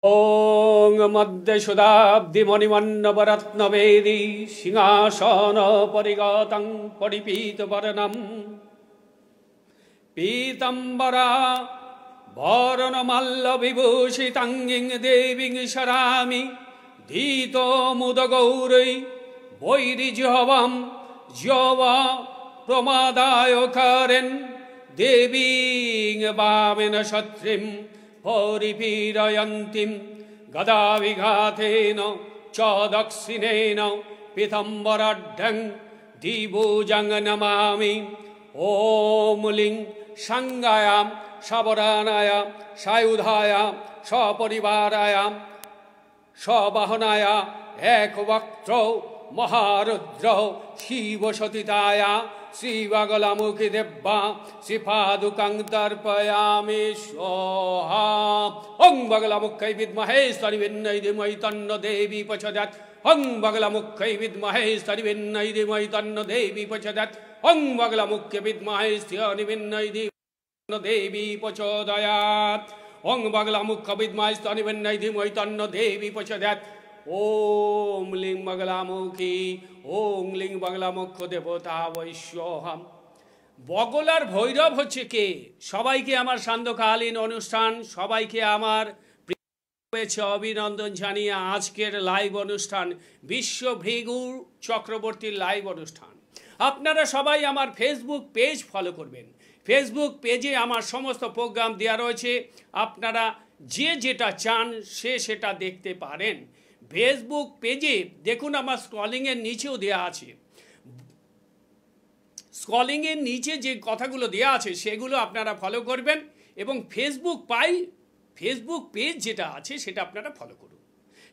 ओं मध्यशुदाब्धि मणिमण्डपरत्नवेदी सिंहासन परिगतं परिपीतवर्णं पीतम्बरा भरणमल्लविभूषिताङ्गीं देवीं शरामि धीतो मुदगौरै वैरिजिह्वं ज्यव प्रमादाय करेन् देवीं वामेन शत्रुं परिपीडयन्तीं गदाविघातेन च दक्षिणेन पीताम्बराढ्यं दिवोजं नमामि। ॐ लिं संज्ञायां सावधानाय सायुधाय सपरिवाराय सवाहनाय एकवक्त्रौ महारुद्रौ शिवसतिताय श्रीबगलामुखी देव्या श्रीपादुकां तर्पयामि स्वाहा। ओं बगलामुख्यै विद्महे स्तनिभिन्नै धीमहि तन्नो देवी प्रचोदयात्। ओं बगलामुख्यै विद्महे स्तनिभिन्नै धीमहि तन्नो देवी प्रचोदयात्। ओं बगलामुख्यै विद्महे स्तनिभिन्नै धीमहि तन्नो देवी प्रचोदयात्। ओं बगलामुख्यै विद्महे स्तनिभिन्नै धीमहि तन्नो देवी प्रचोदयात्। ओम लिंग बगलामुखी ओम लिंग बगलामुख देवता वैश्योहम। बगलार भैरव হচ্ছে কে? সবাইকে আমার সান্ধ্যকালীন অনুষ্ঠান, সবাইকে আমার অভিনন্দন জানিয়ে আজকের লাইভ অনুষ্ঠান বিশ্ব ভৃগু চক্রবর্তীর লাইভ অনুষ্ঠান। আপনারা সবাই আমার ফেসবুক পেজ ফলো করবেন। ফেসবুক পেজে আমার সমস্ত প্রোগ্রাম দেওয়া রয়েছে, আপনারা যে যেটা চান সে সেটা দেখতে পারেন। ফেসবুক পেজে দেখুন আমার স্ক্রলিংয়ের নিচেও দেওয়া আছে, স্ক্রলিংয়ের নিচে যে কথাগুলো দেওয়া আছে সেগুলো আপনারা ফলো করবেন এবং ফেসবুক পেজ যেটা আছে সেটা আপনারা ফলো করুন,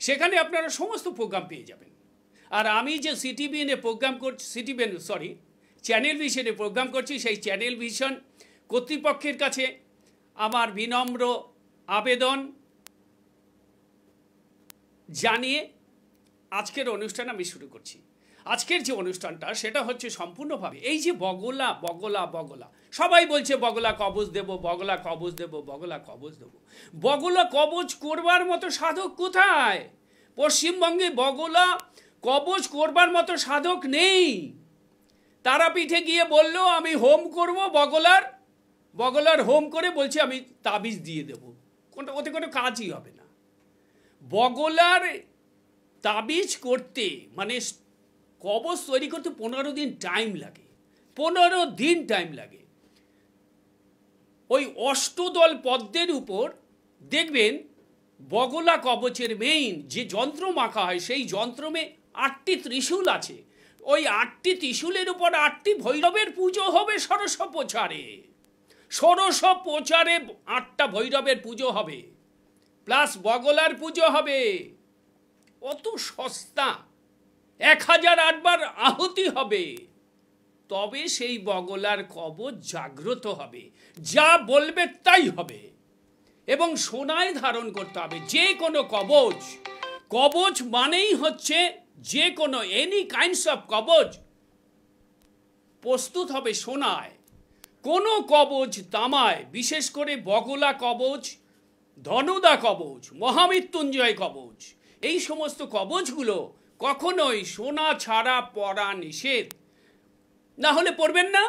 সেখানে আপনারা সমস্ত প্রোগ্রাম পেয়ে যাবেন। আর আমি যে সিটিভিএনে প্রোগ্রাম করছি, চ্যানেল ভিশনে প্রোগ্রাম করছি, সেই চ্যানেল ভিশন কর্তৃপক্ষের কাছে আমার বিনম্র আবেদন জানিয়ে আজকের অনুষ্ঠান আমি শুরু করছি। আজকের যে অনুষ্ঠানটা সেটা হচ্ছে সম্পূর্ণভাবে এই যে বগলা বগলা বগলা, সবাই বলছে বগলা কবজ দেব, বগলা কবজ দেব, বগলা কবজ দেব। বগলা কবজ করবার মতো সাধক কোথায়? পশ্চিমবঙ্গে বগলা কবজ করবার মতো সাধক নেই। তারাপীঠে গিয়ে বলল আমি হোম করব, বগলার হোম করে বলছে আমি তাবিজ দিয়ে দেব, ওতে কোনো কাজই হবে না। বগলার তাবিজ করতে মানে কবজ তৈরি করতে 15 দিন টাইম লাগে, 15 দিন টাইম লাগে। ওই অষ্টদল পদ্মের উপর দেখবেন বগলা কবচের মেইন যে যন্ত্র মাখা হয় সেই যন্ত্রমে 8টি ত্রিশূল আছে। ওই 8টি ত্রিশূলের উপর 8টি ভৈরবের পুজো হবে ষোড়শ প্রচারে। 8টা ভৈরবের পুজো হবে, প্লাস বগলার পুজো হবে। অত সস্তা, 1008 বার আহুতি হবে, তবে সেই বগলার কবচ জাগ্রত হবে, যা বলবে তাই হবে। এবং সোনায় ধারণ করতে হবে যে কোনো কবচ। কবচ মানেই হচ্ছে যে কোনো এনি কাইন্ডস অফ কবচ প্রস্তুত হবে সোনায়। কোনো কবচ তামায়, বিশেষ করে বগলা কবচ, ধনুদা কবচ, মহামৃত্যুঞ্জয় কবচ, এই সমস্ত কবচগুলো কখনোই সোনা ছাড়া পরা নিষেধ। না হলে পড়বেন না,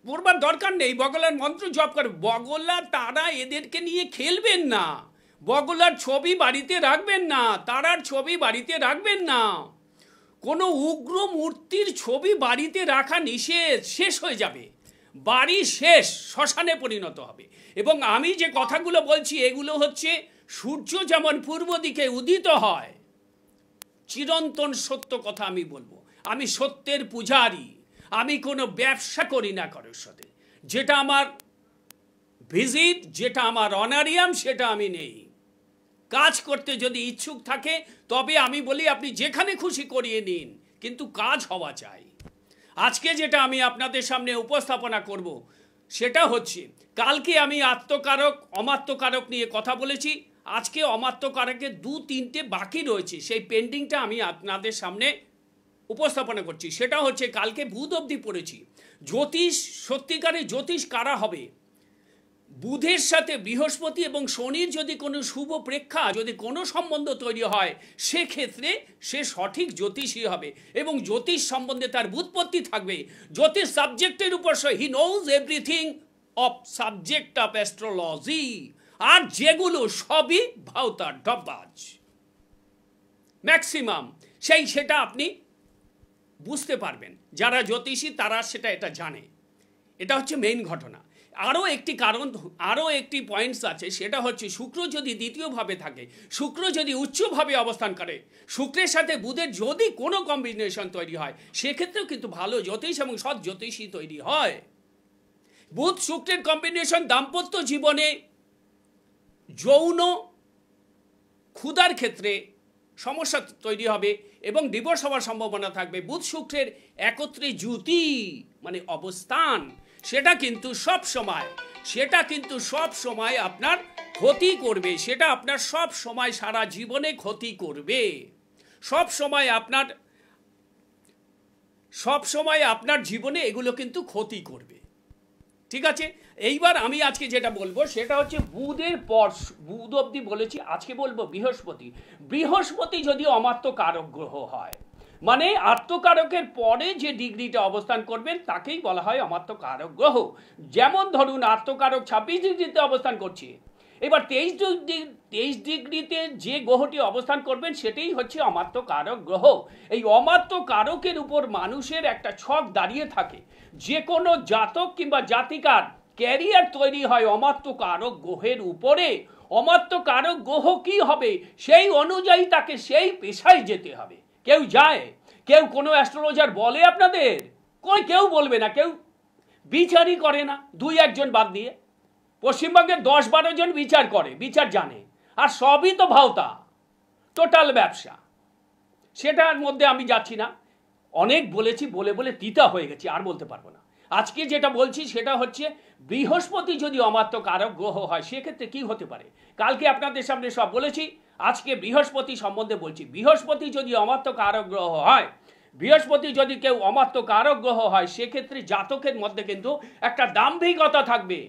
পড়বার দরকার নেই। বগলার মন্ত্র জপ করে বগলা, তারা এদেরকে নিয়ে খেলবেন না। বগলার ছবি বাড়িতে রাখবেন না, তারার ছবি বাড়িতে রাখবেন না। কোনো উগ্র মূর্তির ছবি বাড়িতে রাখা নিষেধ, শেষ হয়ে যাবে, বাড়ি শেষ, শ্মশানে পরিণত হবে। এবং আমি যে কথাগুলো বলছি এগুলো হচ্ছে সূর্য যেমন পূর্ব দিকে উদিত হয়, চিরন্তন সত্য কথা আমি বলবো। আমি সত্যের পূজারী, আমি কোনো ব্যবসা করি না কারোর সাথে। যেটা আমার ভিজিট, যেটা আমার অনারিয়াম, সেটা আমি নেই। কাজ করতে যদি ইচ্ছুক থাকে তবে আমি বলি আপনি যেখানে খুশি করিয়ে নিন, কিন্তু কাজ হওয়া চাই। আজকে যেটা আমি আপনাদের সামনে উপস্থাপনা করব সেটা হচ্ছে, কালকে আমি আত্মকারক অমাত্মকারক নিয়ে কথা বলেছি, আজকে অমাত্মকারকের 2-3টে বাকি রয়েছে, সেই পেন্ডিংটা আমি আপনাদের সামনে উপস্থাপনা করছি। সেটা হচ্ছে কালকে বুধ অবধি পড়েছি জ্যোতিষ, সত্যিকারের জ্যোতিষ কারা হবে। বুধের সাথে বৃহস্পতি এবং শনির যদি কোনো শুভ প্রেক্ষা, যদি কোনো সম্বন্ধ তৈরি হয়, সেক্ষেত্রে সে সঠিক জ্যোতিষী হবে এবং জ্যোতিষ সম্বন্ধে তার বুৎপত্তি থাকবে। জ্যোতিষ সাবজেক্টের উপর he knows everything of subject of astrology. আর যেগুলো সবই ভাওতা ডব্বাজ ম্যাক্সিমাম, সেটা আপনি বুঝতে পারবেন। যারা জ্যোতিষী তারা এটা জানে। এটা হচ্ছে মেইন ঘটনা। আরও একটি কারণ, আরও একটি পয়েন্টস আছে, সেটা হচ্ছে শুক্র যদি দ্বিতীয়ভাবে থাকে, শুক্র যদি উচ্চভাবে অবস্থান করে, শুক্রের সাথে বুধের যদি কোনো কম্বিনেশন তৈরি হয়, সেক্ষেত্রেও কিন্তু ভালো জ্যোতিষ এবং সৎ জ্যোতিষী তৈরি হয়। বুধ শুক্রের কম্বিনেশন দাম্পত্য জীবনে যৌন ক্ষুধার ক্ষেত্রে সমস্যা তৈরি হবে এবং ডিভোর্স হওয়ার সম্ভাবনা থাকবে। বুধ শুক্রের একত্রে যুতি মানে অবস্থান, সেটা কিন্তু সব সময় আপনার ক্ষতি করবে। সেটা আপনার সব সময় সারা জীবনে ক্ষতি করবে। সব সময় আপনার জীবনে এগুলো কিন্তু ক্ষতি করবে। ঠিক আছে, এইবার আমি আজকে যেটা বলবো সেটা হচ্ছে বুধের পর, বুধ অবধি বলেছি, আজকে বলবো বৃহস্পতি। বৃহস্পতি যদি অমাত্য কারক গ্রহ হয়, মানে আত্মকারকের পরে যে ডিগ্রিটা অবস্থান করবেন তাকেই বলা হয় অমাত্য কারক গ্রহ। যেমন ধরুন আত্মকারক 26 ডিগ্রিতে অবস্থান করছে, এবার 23 ডিগ্রিতে যে গ্রহটি অবস্থান করবেন সেটাই হচ্ছে অমাত্য কারক গ্রহ। এই অমাত্য কারকের উপর মানুষের একটা ছক দাঁড়িয়ে থাকে। যে কোনো জাতক কিংবা জাতিকার ক্যারিয়ার তৈরি হয় অমাত্য কারক গ্রহের উপরে। অমাত্য কারক গ্রহ কি হবে সেই অনুযায়ী তাকে সেই পেশায় যেতে হবে। কেউ যায়, কেউ কোনো অ্যাস্ট্রোলজার বলে আপনাদের, কেউ বলবে না, কেউ বিচারই করে না, 2-1 জন বাদ দিয়ে। পশ্চিমবঙ্গে 10-12 জন বিচার জানে, আর সবই তো ভাওতা, টোটাল ব্যবসা। সেটার মধ্যে আমি যাচ্ছি না, অনেক বলেছি, বলে তিতা হয়ে গেছি, আর বলতে পারবো না। আজকে যেটা বলছি সেটা হচ্ছে বৃহস্পতি যদি অমাত্য কারক গ্রহ হয় সেক্ষেত্রে কি হতে পারে। কালকে আপনাদের সামনে সব বলেছি, আজকে বৃহস্পতি সম্বন্ধে বলছি। বৃহস্পতি যদি অমাত্য কারক গ্রহ হয়, বৃহস্পতি যদি কেউ অমাত্য কারক গ্রহ হয়, সেক্ষেত্রে জাতকের মধ্যে কিন্তু একটা দাম্ভিকতা থাকবে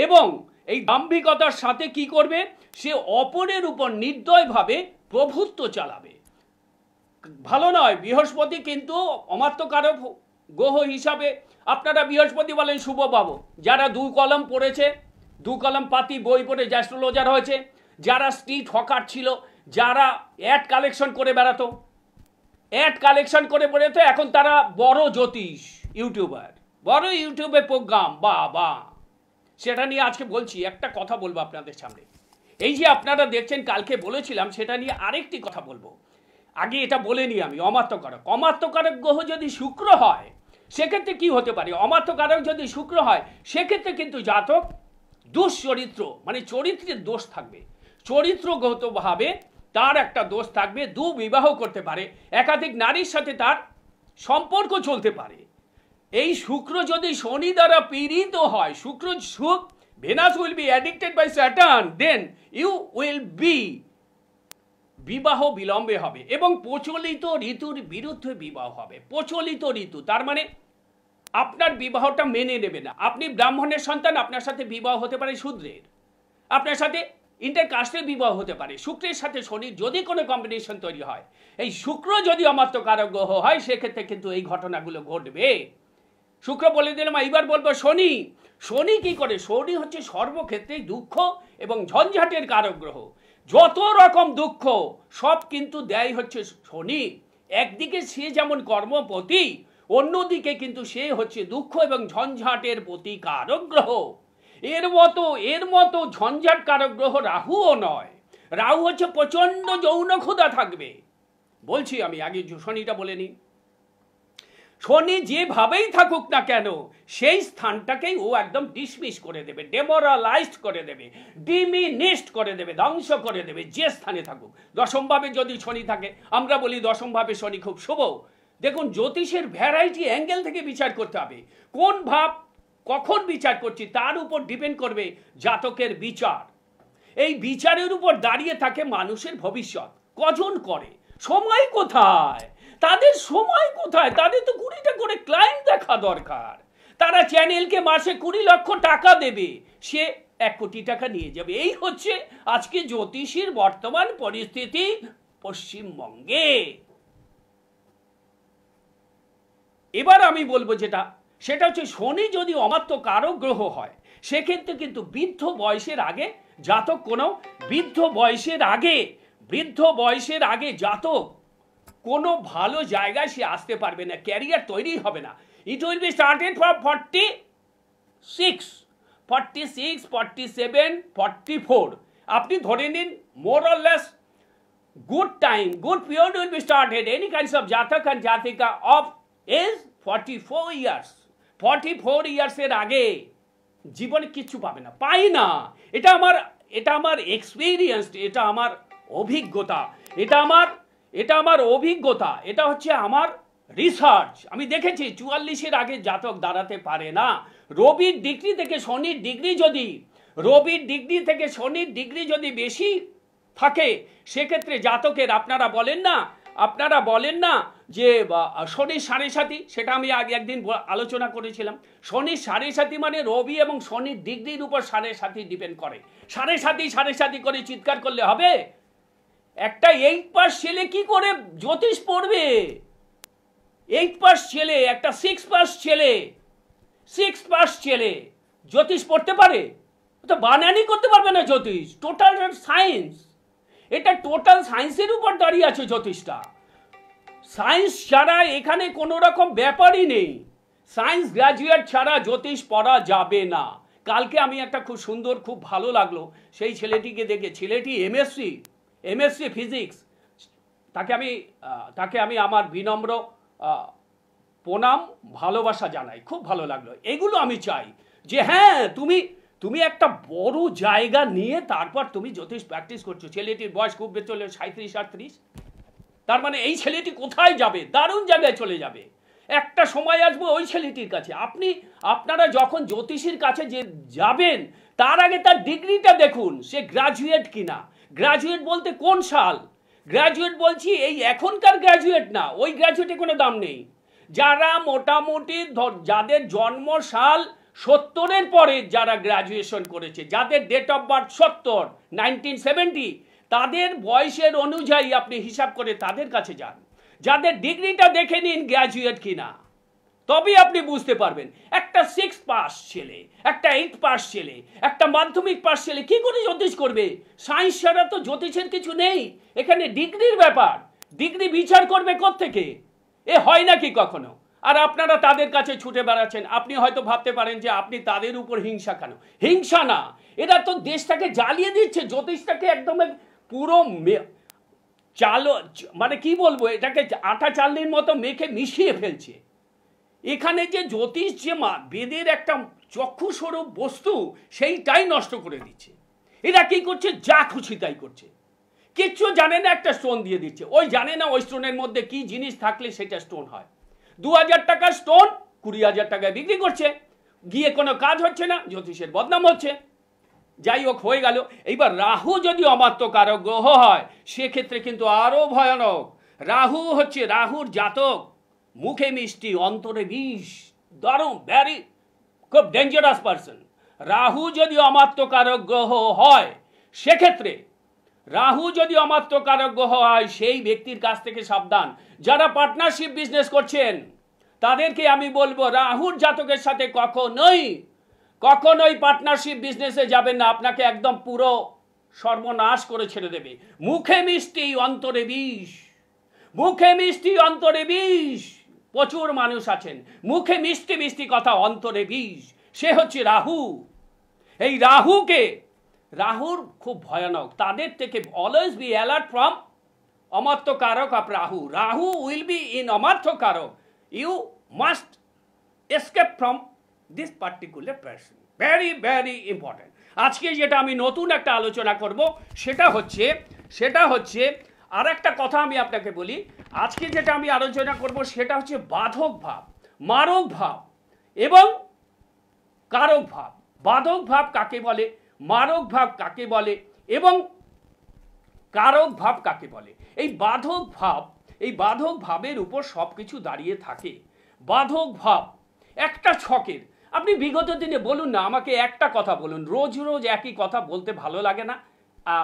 এবং এই দাম্ভিকতার সাথে কি করবে, সে অপরের উপর নির্দয়ভাবে প্রভুত্ব চালাবে। ভালো নয়। বৃহস্পতি কিন্তু অমাত্য কারক গ্রহ হিসাবে আপনারা বৃহস্পতি বলেন শুভ পাবো। যারা 2 কলম পড়েছে, 2 কলম পাতি বই পড়ে অ্যাস্ট্রোলজার হয়েছে, যারা স্ট্রিট হকার ছিল, যারা অ্যাড কালেকশন করে বেড়াতো, এখন তারা বড় জ্যোতিষ ইউটিউবার, বড় ইউটিউবে প্রোগ্রাম, বা সেটা নিয়ে আজকে বলছি। একটা কথা বলবো আপনাদের সামনে, এই যে আপনারা দেখছেন কালকে বলেছিলাম, সেটা নিয়ে আরেকটি কথা বলবো। আগে এটা বলে নিই আমি, অমাত্যকারক গ্রহ যদি শুক্র হয় সেক্ষেত্রে কি হতে পারে। অমাত্যকারক যদি শুক্র হয় সেক্ষেত্রে কিন্তু জাতক দুশ্চরিত্র, মানে চরিত্রের দোষ থাকবে, চরিত্রগতভাবে তার একটা দোষ থাকবে। বিবাহ করতে পারে, একাধিক নারীর সাথে তার সম্পর্ক চলতে পারে। এই শুক্র যদি শনি দ্বারা পীড়িত হয়, Venus will be addicted by Saturn, then you will be, বিবাহ বিলম্বে হবে এবং প্রচলিত ঋতুর বিরুদ্ধে বিবাহ হবে। প্রচলিত ঋতু তার মানে আপনার বিবাহটা মেনে নেবে না। আপনি ব্রাহ্মণের সন্তান, আপনার সাথে বিবাহ হতে পারে শূদ্রের, আপনার সাথে ইন্টারকাস্টের বিবাহ হতে পারে। শুক্রের সাথে শনির যদি কোনো কম্বিনেশন তৈরি হয়, এই শুক্র যদি অমাত্য কারক গ্রহ হয়, সেক্ষেত্রে কিন্তু এই ঘটনাগুলো ঘটবে। শুক্র বলে দিলাম, এইবার বলবো শনি। শনি কি করে? শনি হচ্ছে সর্বক্ষেত্রেই দুঃখ এবং ঝঞ্ঝাটের কারক গ্রহ। যত রকম দুঃখ সব কিন্তু দেয় হচ্ছে শনি। একদিকে সে যেমন কর্মপতি, অন্যদিকে কিন্তু সে হচ্ছে দুঃখ এবং ঝঞ্ঝাটের প্রতিকারক গ্রহ। এর মতো ঝঞ্ঝাট কারক গ্রহ রাহুও নয়। রাহু হচ্ছে প্রচন্ড যৌন ক্ষুধা থাকবে। বলছি আমি আগে শনিটা বলে নিই। শনি যেভাবেই থাকুক না কেন, সেই স্থানটাকেই ও একদম ডিসমিস করে দেবে, ডেমোরালাইজড করে দেবে, ডিমিনিস্ট করে দেবে, ধ্বংস করে দেবে, যে স্থানে থাকুক। দশমভাবে যদি শনি থাকে, আমরা বলি দশমভাবে শনি খুব শুভ। দেখুন, জ্যোতিষের ভ্যারাইটি অ্যাঙ্গেল থেকে বিচার করতে হবে। কোন ভাব কখন বিচার করছি তার উপর ডিপেন্ড করবে জাতকের বিচার। এই বিচারের উপর দাঁড়িয়ে থাকে মানুষের ভবিষ্যৎ। কজন করে, সময় কোথায় তাদের, সময় কোথায় তাদের? তো 20টা করে ক্লায়েন্ট দেখা দরকার। তারা চ্যানেলকে মাসে 20 লক্ষ টাকা দেবে, সে 1 কোটি টাকা নিয়ে যাবে। এই হচ্ছে আজকে জ্যোতিষীর বর্তমান পরিস্থিতি পশ্চিমবঙ্গে। এবার আমি বলবো সেটা হচ্ছে শনি যদি অমাত্য কারক গ্রহ হয়, সেক্ষেত্রে কিন্তু বৃদ্ধ বয়সের আগে জাতক কোনো বৃদ্ধ বয়সের আগে জাতক কোনো ভালো জায়গায় সে আসতে পারবে না, ক্যারিয়ার তৈরি হবে না। It will be started from 46, 47, 44 আপনি ধরে নিন, more or less good time, good period will be started. Any kinds of jatak and jatika of is 44 years. 44 years এর আগে জীবনে কিছু পাবে না, পাই না। এটা আমার এক্সপিরিয়েন্স, এটা আমার অভিজ্ঞতা, এটা হচ্ছে আমার রিসার্চ। আমি দেখেছি 44-এর আগে জাতক দাঁড়াতে পারে না। রবির ডিগ্রি থেকে শনির ডিগ্রি যদি বেশি থাকে, সেক্ষেত্রে জাতকের আপনারা বলেন না যে শনির 7.5, সেটা আমি আগে একদিন আলোচনা করেছিলাম। শনির 7.5 মানে রবি এবং শনির ডিগ্রির উপর 7.5 ডিপেন্ড করে। 7.5 করে চিৎকার করলে হবে? একটা 8 পাস ছেলে কি করে জ্যোতিষ পড়বে? 8 পাস ছেলে, একটা 6 পাস ছেলে জ্যোতিষ পড়তে পারে? তো বানানি করতে পারবে না জ্যোতিষ। টোটাল সায়েন্স, এটা টোটাল সায়েন্সের উপর দাঁড়িয়ে আছে জ্যোতিষটা। সায়েন্স ছাড়া এখানে কোনো রকম ব্যাপারই নেই। সায়েন্স গ্র্যাজুয়েট ছাড়া জ্যোতিষ পড়া যাবে না। কালকে আমি একটা খুব সুন্দর, খুব ভালো লাগলো সেই ছেলেটিকে দেখে। ছেলেটি এমএসসি ফিজিক্স। তাকে আমি আমার বিনম্র প্রণাম, ভালোবাসা জানাই। খুব ভালো লাগলো। এগুলো আমি চাই যে হ্যাঁ, তুমি একটা বড় জায়গা নিয়ে তারপর তুমি জ্যোতিষ প্র্যাকটিস করছো। ছেলেটির বয়স খুব বেশি হলে 37-38। তার মানে এই ছেলেটি কোথায় যাবে? দারুণ জায়গায় চলে যাবে। একটা সময় আসবে ওই ছেলেটির কাছে। আপনারা যখন জ্যোতিষীর কাছে যে যাবেন, তার আগে তার ডিগ্রিটা দেখুন, সে গ্র্যাজুয়েট কিনা। গ্র্যাজুয়েট বলতে কোন সাল? গ্র্যাজুয়েট বলছি এই এখনকার গ্র্যাজুয়েট না, ওই গ্র্যাজুয়েটে কোনো দাম নেই। যারা মোটামুটি যাদের জন্ম সাল 70-এর পরে যারা গ্র্যাজুয়েশন করেছে, যাদের ডেট অফ বার্থ 70, 1970, তাদের বয়সের অনুযায়ী আপনি হিসাব করে তাদের কাছে যান। যাদের ডিগ্রিটা দেখে নিন গ্র্যাজুয়েট কিনা, তবে আপনি বুঝতে পারবেন। একটা 6 পাস ছেলে, একটা 8 পাস ছেলে, একটা মাধ্যমিক পাস ছেলে কি করে জ্যোতিষ করবে? সায়েন্স ছাড়া তো জ্যোতিষের কিছু নেই। এখানে ডিগ্রির ব্যাপার। ডিগ্রি বিচার করবে কোত্থেকে? এ হয় নাকি কখনো? আর আপনারা তাদের কাছে ছুটে বেড়াচ্ছেন। আপনি হয়তো ভাবতে পারেন যে আপনি তাদের উপর হিংসা কেন? হিংসা না, এরা তো দেশটাকে জ্বালিয়ে দিচ্ছে। জ্যোতিষটাকে একদম পুরো মানে কি বলবো, এটাকে আটা চালনির মতো মেখে মিশিয়ে ফেলছে। এখানে যে জ্যোতিষ, যে বেদের একটা চক্ষুস্বরূপ বস্তু, সেইটাই নষ্ট করে দিচ্ছে। এরা কি করছে? যা খুশি তাই করছে। কিচ্ছু জানে না, একটা স্টোন দিয়ে দিচ্ছে। ওই জানে না ওই স্টোনের মধ্যে কি জিনিস থাকলে সেটা স্টোন হয়। 2000 টাকার স্টোন 20,000 টাকায় বিক্রি করছে। গিয়ে কোনো কাজ হচ্ছে না, জ্যোতিষের বদনাম হচ্ছে। যাই হোক, হয়ে গেল। এইবার রাহু যদি অমাত্য কারক গ্রহ হয়, সেক্ষেত্রে কিন্তু আরো ভয়ানক। রাহুর জাতক মুখে মিষ্টি, অন্তরে বিষ। দারুণ, ভ্যারি খুব ডেঞ্জারাস পারসন। রাহু যদি অমাত্য কারক গ্রহ হয়, সেক্ষেত্রে সেই ব্যক্তির কাছ থেকে সাবধান। যারা পার্টনারশিপ বিজনেস করছেন, তাদেরকে আমি বলবো রাহুর জাতকের সাথে কখনোই পার্টনারশিপ বিজনেসে যাবেন না। আপনাকে একদম পুরো সর্বনাশ করে ছেড়ে দেবে। মুখে মিষ্টি, অন্তরে বিষ। প্রচুর মানুষ আছেন মুখে মিষ্টি কথা, অন্তরে বিষ। সে হচ্ছে রাহু। এই রাহুর খুব ভয়ানক। তাদের থেকে অলওয়েজ বি অ্যালার্ট ফ্রম অমাত্য কারক of Rahu. Rahu will be in অমাত্য কারক। You must escape from this particular person. Very very important. আজকে যেটা আমি নতুন একটা আলোচনা করব, সেটা হচ্ছে আর একটা কথা আমি আপনাকে বলি। আজকে যেটা আমি আলোচনা করব সেটা হচ্ছে বাধক ভাব, মারক ভাব এবং কারক ভাব। বাধক ভাব কাকে বলে, মারক ভাব কাকে বলে এবং কারক ভাব কাকে বলে? এই বাধক ভাবের উপর সবকিছু দাঁড়িয়ে থাকে। বাধক ভাব একটা ছকের, আপনি বিগত দিনে বলুন না, আমাকে একটা কথা বলুন, রোজ রোজ একই কথা বলতে ভালো লাগে না?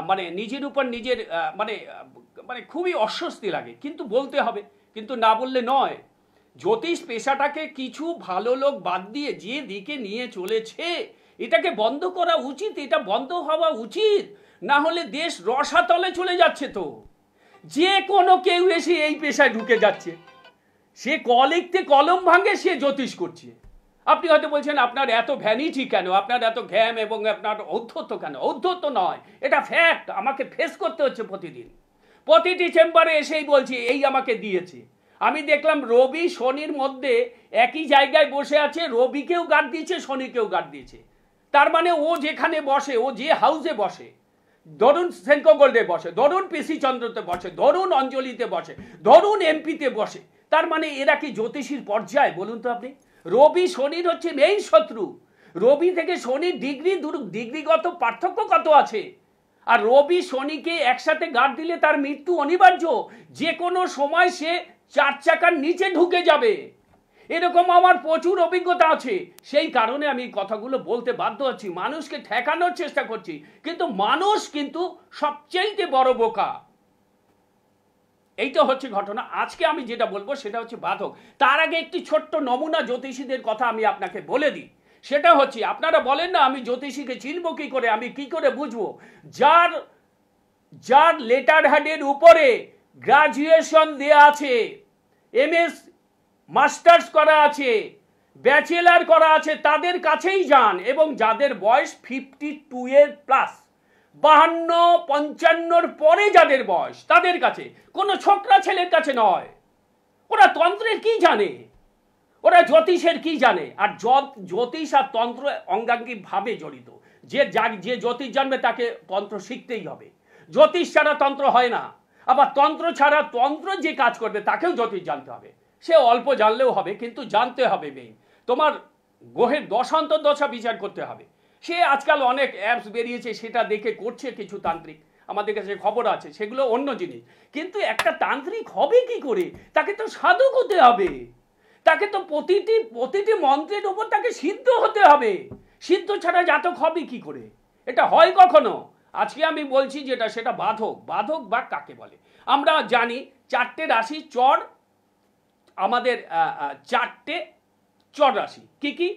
মানে নিজের উপর নিজের মানে মানে খুবই অস্বস্তি লাগে, কিন্তু বলতে হবে, কিন্তু না বললে নয়। জ্যোতিষ পেশাটাকে কিছু ভালো লোক বাদ দিয়ে যে দিকে নিয়ে চলেছে, এটাকে বন্ধ করা উচিত, এটা বন্ধ হওয়া উচিত, না হলে দেশ রসাতলে চলে যাচ্ছে। তো যে কোনো কেউ এসে এই পেশায় ঢুকে যাচ্ছে, সে লিখতে কলম ভাঙে, সে জ্যোতিষ করছে। আপনি হয়তো বলছেন আপনার এত ভ্যানিটি কেন, আপনার এত ঘ্যাম এবং আপনার ঔদ্ধত্য কেন? ঔদ্ধত্য নয়, এটা ফ্যাক্ট, আমাকে ফেস করতে হচ্ছে প্রতিদিন। প্রতিটি চেম্বারে এসেই বলছি এই আমাকে দিয়েছে। আমি দেখলাম রবি শনির মধ্যে একই জায়গায় বসে আছে, রবিকেও গার্ড দিয়েছে, শনিকেও গার্ড দিয়েছে। তার মানে ও যেখানে বসে, ও যে হাউসে বসে, ধরুন সেনকো গোল্ডে বসে, ধরুন পিসি চন্দ্রতে বসে, ধরুন অঞ্জলিতে বসে, ধরুন এমপিতে বসে, তার মানে এরা কি জ্যোতিষীর পর্যায়ে? বলুন তো আপনি। রবি শনির হচ্ছে মেইন শত্রু। রবি থেকে শনির ডিগ্রিগত পার্থক্য কত আছে? আর রবি শনিকে একসাথে গার্ড দিলে তার মৃত্যু অনিবার্য, যে কোনো সময় সে 4 চাকার নিচে ঢুকে যাবে। এরকম আমার প্রচুর অভিজ্ঞতা আছে, সেই কারণে আমি কথাগুলো বলতে বাধ্য হচ্ছি, মানুষকে ঠেকানোর চেষ্টা করছি, কিন্তু মানুষ কিন্তু সবচেয়ে বড় বোকা। এইটা হচ্ছে ঘটনা। আজকে আমি যেটা বলবো সেটা হচ্ছে বাধক। তার আগে একটি ছোট্ট নমুনা জ্যোতিষীদের কথা আমি আপনাকে বলে দিই। সেটা হচ্ছে, আপনারা বলেন না আমি জ্যোতিষীকে চিনব কি করে, আমি কি করে বুঝবো? যার লেটার হেডের উপরে গ্রাজুয়েশন দেয়া আছে, এমএস মাস্টার্স করা আছে, ব্যাচেলার করা আছে, তাদের কাছেই যান। এবং যাদের বয়স 52 এর প্লাস, 52-55 পরে যাদের বয়স, তাদের কাছে, কোনো ছোকরা ছেলের কাছে নয়। ওরা তন্ত্রের কি জানে, ওরা জ্যোতিষের কি জানে? আর জ্যোতিষ আর তন্ত্র অঙ্গাঙ্গি ভাবে জড়িত। যে জ্যোতিষ জানবে তাকে তন্ত্র শিখতেই হবে। জ্যোতিষ ছাড়া তন্ত্র হয় না, আবার তন্ত্র ছাড়া তন্ত্র যে কাজ করবে তাকেও জ্যোতিষ জানতে হবে। সে অল্প জানলেও হবে, কিন্তু জানতে হবে। মেইন তোমার গ্রহের দশান্তর দশা বিচার করতে হবে। সে আজকাল অনেক অ্যাপস বেরিয়েছে, সেটা দেখে করছে কিছু তান্ত্রিক, আমাদের কাছে খবর আছে, সেগুলো অন্য জিনিস। কিন্তু একটা তান্ত্রিক হবে কি করে? তাকে তো সাধক হতে হবে, তাকে তো প্রতিটি মন্ত্রের উপর তাকে সিদ্ধ হতে হবে। সিদ্ধ ছাড়া জাতক হবে কি করে? এটা হয় কখনো? আজকে আমি বলছি যেটা, সেটা বাধক। বাধক বা কাকে বলে আমরা জানি। 4টে রাশি চর, আমাদের 4টে চর রাশি কি কি?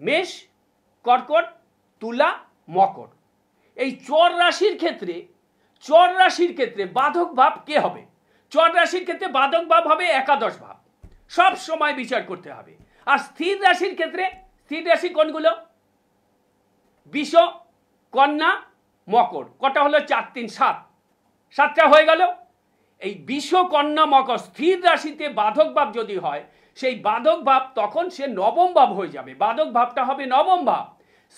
মেষ, কর্কট, তুলা, মকর। এই চর রাশির ক্ষেত্রে বাধক ভাব কে হবে? চর রাশির ক্ষেত্রে বাধক ভাব হবে একাদশ ভাব, সব সময় বিচার করতে হবে। আর স্থির রাশির ক্ষেত্রে, স্থির রাশি কোনগুলো? বিষ, কন্যা, মকর। কটা হলো? 4, 3, 7, 7টা হয়ে গেল। এই বিষ, কন্যা, মকর স্থির রাশিতে বাধক ভাব যদি হয়, সেই বাধক ভাব তখন সে নবম ভাব হয়ে যাবে। বাধক ভাবটা হবে নবম ভাব।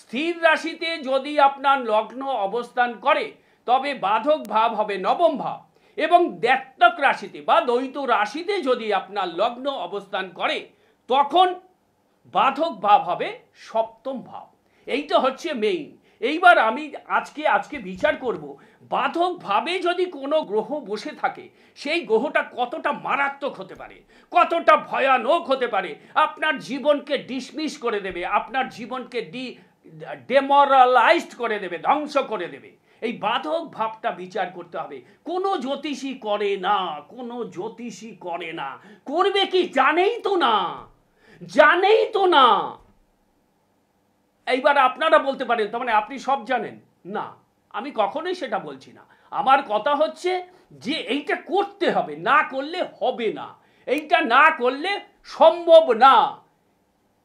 স্থির রাশিতে যদি আপনার লগ্ন অবস্থান করে, তবে বাধক ভাব হবে নবম ভাব। এবং দ্ব্যর্থক রাশিতে বা দ্বৈত রাশিতে যদি আপনার লগ্ন অবস্থান করে, তখন বাধক ভাব হবে সপ্তম ভাব। এইটা হচ্ছে মেইন। এইবার আমি আজকে বিচার করব, বাধক ভাবে যদি কোনো গ্রহ বসে থাকে, সেই গ্রহটা কতটা মারাত্মক হতে পারে, কতটা ভয়ানক হতে পারে। আপনার জীবনকে ডিসমিস করে দেবে, আপনার জীবনকে ডেমোরালাইজড করে দেবে, ধ্বংস করে দেবে। এই বাধক ভাবটা বিচার করতে হবে। কোনো জ্যোতিষী করে না, কোনো জ্যোতিষী করে না। করবে কি? জানেই তো না। এইবার আপনারা বলতে পারেন তার মানে আপনি সব জানেন। না, আমি কখনোই সেটা বলছি না। আমার কথা হচ্ছে যে এইটা করতে হবে, না করলে হবে না, এইটা না করলে সম্ভব না।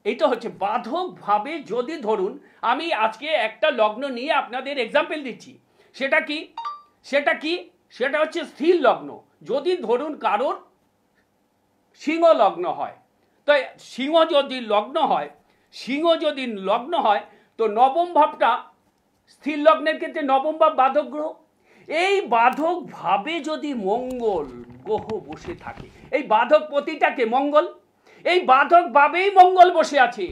এইটা হচ্ছে বাধক ভাবে। যদি ধরুন আমি আজকে একটা লগ্ন নিয়ে আপনাদের এক্সাম্পল দিচ্ছি, সেটা কি? সেটা হচ্ছে স্থির লগ্ন। যদি ধরুন কারোর সিংহ লগ্ন হয়, তো সিংহ যদি লগ্ন হয়, তো নবম ভাবটা স্থির লগ্নের ক্ষেত্রে নবম ভাব বাধক গ্রহ। এই বাধক ভাবে যদি মঙ্গল গ্রহ বসে থাকে, এই বাধক প্রতিটাকে মঙ্গল, এই বাধক ভাবেই মঙ্গল বসে আছে,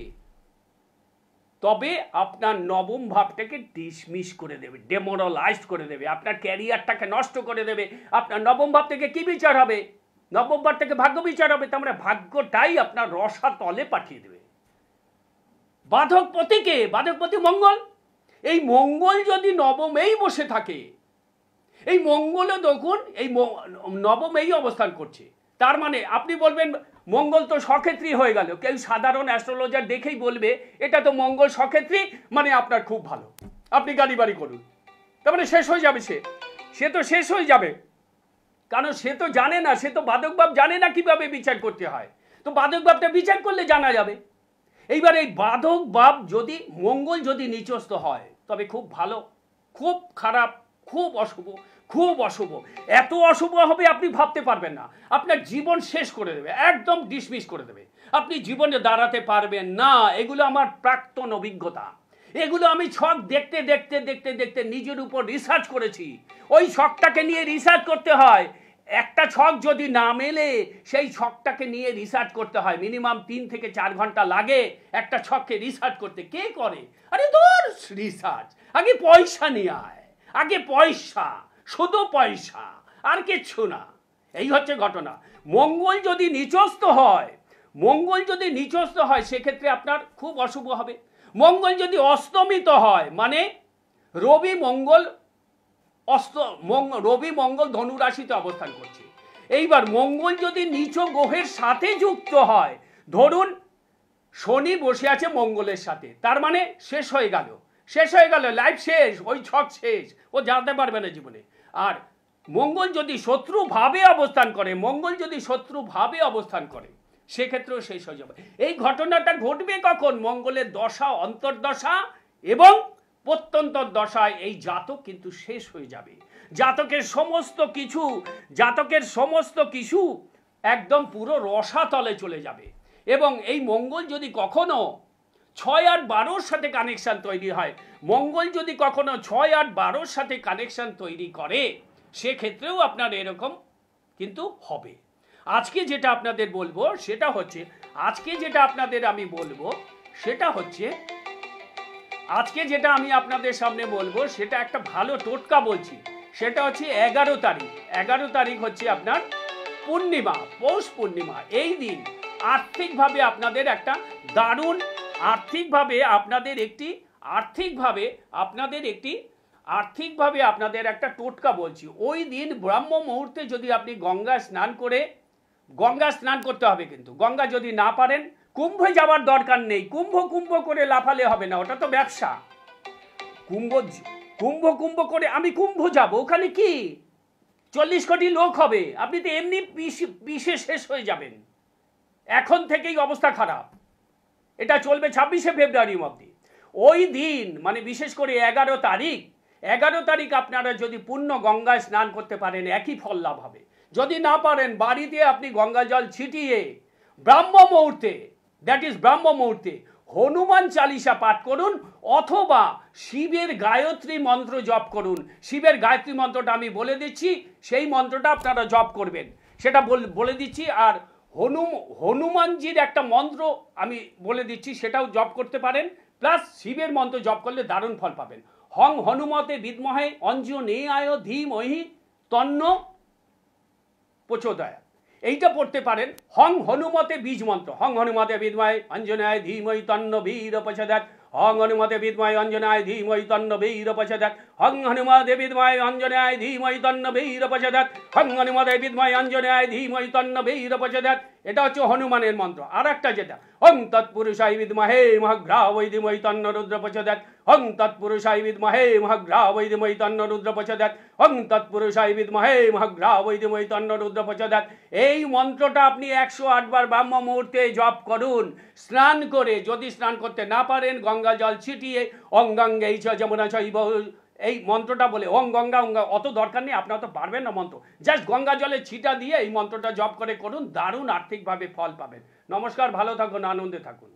তবে আপনার নবম ভাবটাকে ডিসমিস করে দেবে, ডেমোরালাইজড করে দেবে, আপনার ক্যারিয়ারটাকে নষ্ট করে দেবে। আপনার নবম ভাব থেকে কি বিচার হবে? নবম ভাব থেকে ভাগ্য বিচার হবে। তার মানে ভাগ্যটাই আপনার রসাতলে পাঠিয়ে দেবে। বাধকপতিকে, বাধকপতি মঙ্গল। এই মঙ্গল যদি নবমেই বসে থাকে, এই মঙ্গলও দেখুন এই নবমেই অবস্থান করছে, তার মানে আপনি বলবেন মঙ্গল তো সক্ষেত্রী হয়ে গেল। কেউ সাধারণ অ্যাস্ট্রোলজার দেখেই বলবে এটা তো মঙ্গল সক্ষেত্রী, মানে আপনার খুব ভালো, আপনি গাড়ি বাড়ি করুন। তার মানে শেষ হয়ে যাবে, সে তো শেষ হয়ে যাবে, কারণ সে তো জানে না, সে তো বাধক ভাব জানে না কিভাবে বিচার করতে হয়। তো বাধক ভাবটা বিচার করলে জানা যাবে। এইবার এই বাধক ভাব যদি মঙ্গল যদি নিচস্থ হয় তবে খুব ভালো, খুব খারাপ, খুব অশুভ, খুব অশুভ। এত অশুভ হবে আপনি ভাবতে পারবেন না, আপনার জীবন শেষ করে দেবে, একদম ডিসমিস করে দেবে, আপনি জীবনে দাঁড়াতে পারবেন না। এগুলো আমার প্রাক্তন অভিজ্ঞতা, এগুলো আমি ছক দেখতে দেখতে দেখতে দেখতে নিজের উপর রিসার্চ করেছি। ওই ছকটাকে নিয়ে রিসার্চ করতে হয়, একটা ছক যদি না মেলে সেই ছকটাকে নিয়ে রিসার্চ করতে হয়, মিনিমাম 3 থেকে 4 ঘন্টা লাগে একটা ছককে রিসার্চ করতে। কে করে? আরে দূর রিসার্চ, আগে পয়সা নিয়ে আয়, আগে পয়সা, শুধু পয়সা, আর কিচ্ছু না। এই হচ্ছে ঘটনা। মঙ্গল যদি নিচস্থ হয়, মঙ্গল যদি নিচস্থ হয় সেক্ষেত্রে আপনার খুব অশুভ হবে। মঙ্গল যদি অস্তমিত হয়, মানে রবি মঙ্গল রবি মঙ্গল ধনু রাশিতে অবস্থান করছে। এইবার মঙ্গল যদি নিচ গ্রহের সাথে যুক্ত হয়, ধরুন শনি বসে আছে মঙ্গলের সাথে, তার মানে শেষ হয়ে গেল, শেষ হয়ে গেল, লাইফ শেষ, ওই ছক শেষ, ও জানতে পারবে না জীবনে। আর মঙ্গল যদি শত্রু ভাবে অবস্থান করে, মঙ্গল যদি শত্রু ভাবে অবস্থান করে সেক্ষেত্রেও শেষ হয়ে যাবে। এই ঘটনাটা ঘটবে কখন? মঙ্গলের দশা, অন্তর্দশা এবং প্রত্যন্তর দশায় এই জাতক কিন্তু শেষ হয়ে যাবে। জাতকের সমস্ত কিছু একদম পুরো রসাতলে চলে যাবে। এবং এই মঙ্গল যদি কখনো 6 আর 12 সাথে কানেকশন তৈরি হয়, মঙ্গল যদি কখনো 6 আর 12 সাথে কানেকশন তৈরি করে সেক্ষেত্রেও আপনার এরকম কিন্তু হবে। আজকে যেটা আপনাদের বলবো সেটা হচ্ছে, আজকে যেটা আমি আপনাদের সামনে বলবো সেটা একটা ভালো টোটকা বলছি। সেটা হচ্ছে 11 তারিখ। 11 তারিখ হচ্ছে আপনার পূর্ণিমা, পৌষ পূর্ণিমা। এই দিন আর্থিকভাবে আপনাদের একটা দারুণ, আর্থিকভাবে আপনাদের একটা টোটকা বলছি। ওই দিন ব্রাহ্ম মুহূর্তে যদি আপনি গঙ্গা স্নান করতে হবে, কিন্তু গঙ্গা যদি না পারেন, কুম্ভে যাওয়ার দরকার নেই, কুম্ভ করে লাফালে হবে না, ওটা তো ব্যবসা। কুম্ভ করে আমি কুম্ভ যাব, ওখানে কি 40 কোটি লোক হবে, আপনি তো এমনি পিষে শেষ হয়ে যাবেন। এখন থেকেই অবস্থা খারাপ, এটা চলবে 26শে ফেব্রুয়ারি অবধি। ওই দিন মানে বিশেষ করে 11 তারিখ আপনারা যদি পূর্ণ গঙ্গায় স্নান করতে পারেন একই ফল লাভ হবে। যদি না পারেন, বাড়িতে আপনি গঙ্গা জল ছিটিয়ে ব্রাহ্ম মুহূর্তে হনুমান চালিসা পাঠ করুন, অথবা শিবের গায়ত্রী মন্ত্র জপ করুন। শিবের গায়ত্রী মন্ত্রটা আমি বলে দিচ্ছি, সেই মন্ত্রটা আপনারা জপ করবেন, সেটা বলে দিচ্ছি। আর হনুমানজির একটা মন্ত্র আমি বলে দিচ্ছি, সেটাও জপ করতে পারেন। প্লাস শিবের মন্ত্র জপ করলে দারুণ ফল পাবেন। হং হনুমতে বিদ্মহে অঞ্জনেয়ায় ধীমহি তন্ন প্রচোদয়াৎ, এইটা পড়তে পারেন। হং হনুমতে বীজ মন্ত্র, হং হনুমতে বিদ্মহে অঞ্জনায় ধীমহি তন্ন বীর প্রচোদয়াৎ, হং হনুমতে বিদ্মহে অঞ্জনায় ধীমহি তন্ন বীর প্রচোদয়াৎ, হং হনুমতে বিদ্মহে অঞ্জনায় ধীমহি তন্ন বীর প্রচোদয়াৎ, হং হনুমতে বিদ্মহে অঞ্জনায় ধীমহি তন্ন বীর প্রচোদয়াৎ। এটা হচ্ছে হনুমানের মন্ত্র। আর একটা যেটা, হং তৎপুরুষায় বিদ্মহে মহাগ্রাবৈ ধীমহি তন্ন রুদ্র প্রচোদয়াৎ, হং তৎপুরুষায় বিদ্মহে মহাগ্রাবৈ ধীমহি তন্ন রুদ্র প্রচোদয়াৎ, হং তৎপুরুষায় বিদ্মহে মহাগ্রাবৈ ধীমহি তন্ন রুদ্র প্রচোদয়াৎ। এই মন্ত্রটা আপনি 108 বার ব্রাহ্ম মুহূর্তে জপ করুন, স্নান করে। যদি স্নান করতে না পারেন, গঙ্গা জল ছিটিয়ে অঙ্গাঙ্গে যমুনা চৈব, এই মন্ত্রটা বলে ওং গঙ্গা, অত দরকার নেই, আপনারা তো পারবেন না মন্ত্র, জাস্ট গঙ্গা জলে ছিটা দিয়ে এই মন্ত্রটা জপ করুন, দারুণ আর্থিকভাবে ফল পাবেন। নমস্কার, ভালো থাকুন, আনন্দে থাকুন।